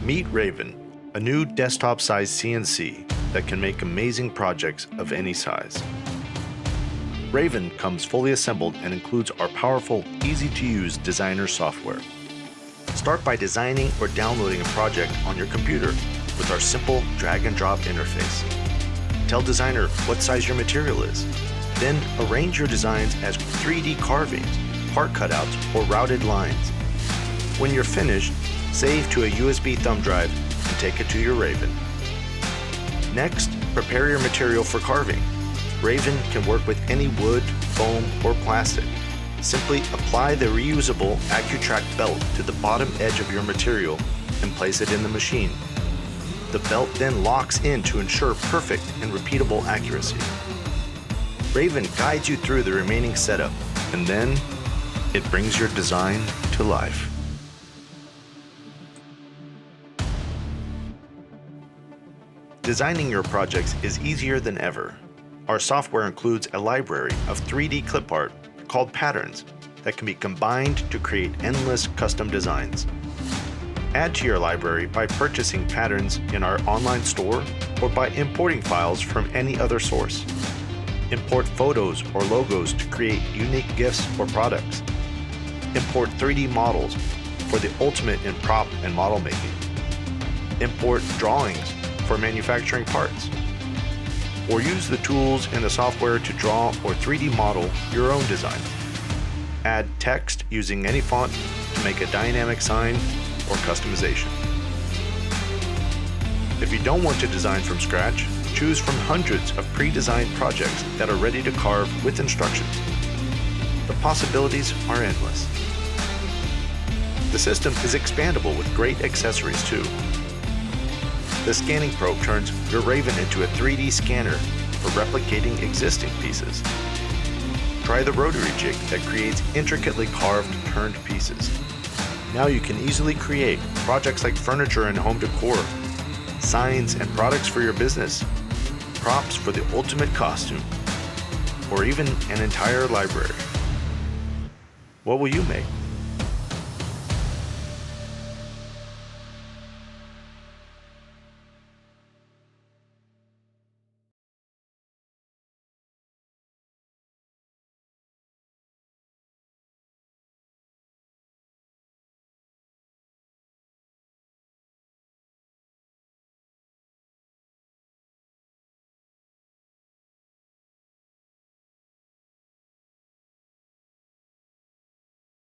Meet Raven, a new desktop-sized CNC that can make amazing projects of any size. Raven comes fully assembled and includes our powerful, easy-to-use designer software. Start by designing or downloading a project on your computer with our simple drag-and-drop interface. Tell Designer what size your material is. Then arrange your designs as 3D carvings, part cutouts, or routed lines. When you're finished, save to a USB thumb drive and take it to your Raven. Next, prepare your material for carving. Raven can work with any wood, foam, or plastic. Simply apply the reusable AccuTrack belt to the bottom edge of your material and place it in the machine. The belt then locks in to ensure perfect and repeatable accuracy. Raven guides you through the remaining setup, and then it brings your design to life. Designing your projects is easier than ever. Our software includes a library of 3D clip art called patterns that can be combined to create endless custom designs. Add to your library by purchasing patterns in our online store or by importing files from any other source. Import photos or logos to create unique GIFs or products. Import 3D models for the ultimate in prop and model making. Import drawings for manufacturing parts. Or use the tools in the software to draw or 3D model your own design. Add text using any font to make a dynamic sign or customization. If you don't want to design from scratch, choose from hundreds of pre-designed projects that are ready to carve with instructions. The possibilities are endless. The system is expandable with great accessories too. The scanning probe turns your Raven into a 3D scanner for replicating existing pieces. Try the rotary jig that creates intricately carved turned pieces. Now you can easily create projects like furniture and home decor, signs and products for your business, props for the ultimate costume, or even an entire library. What will you make?